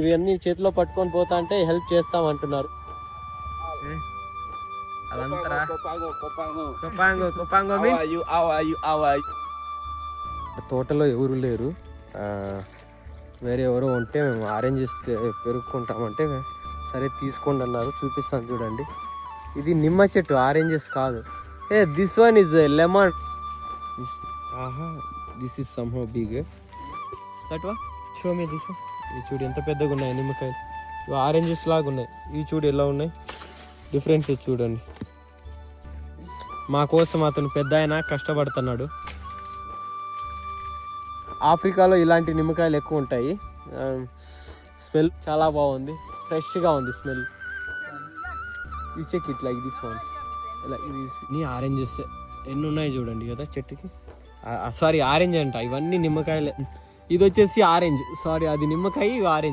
ఇవన్నీ చేతిలో పట్టుకొని పోతా అంటే హెల్ప్ చేస్తాం అంటున్నారు. తోటలో ఎవరు లేరు, వేరే ఎవరో ఉంటే మేము ఆరెంజెస్ పెరుక్కుంటామంటే సరే తీసుకోండి అన్నారు. చూపిస్తాను చూడండి, ఇది నిమ్మ చెట్టు, ఆరెంజెస్ కాదు. This one is lemon. This is somehow big. That one show me this. ఇవి చూడు ఎంత పెద్దగా ఉన్నాయి నిమ్మకాయలు. ఇవి ఆరెంజెస్ లాగా ఉన్నాయి. ఇవి చూడు ఎలా ఉన్నాయి, డిఫరెన్స్ చూడండి. మా కోసం అతను పెద్ద ఆయన కష్టపడుతున్నాడు. ఆఫ్రికాలో ఇలాంటి నిమ్మకాయలు ఎక్కువ ఉంటాయి. స్మెల్ చాలా బాగుంది, ఫ్రెష్గా ఉంది smell. You check it like this ones. ఇలా ఇది ఆరెంజెస్ ఎన్ని ఉన్నాయి చూడండి కదా చెట్టుకి. సారీ ఆరెంజ్ అంట, ఇవన్నీ నిమ్మకాయలే. ఇది వచ్చేసి ఆరెంజ్, సారీ అది నిమ్మకాయ, ఇవి ఆరెంజ్.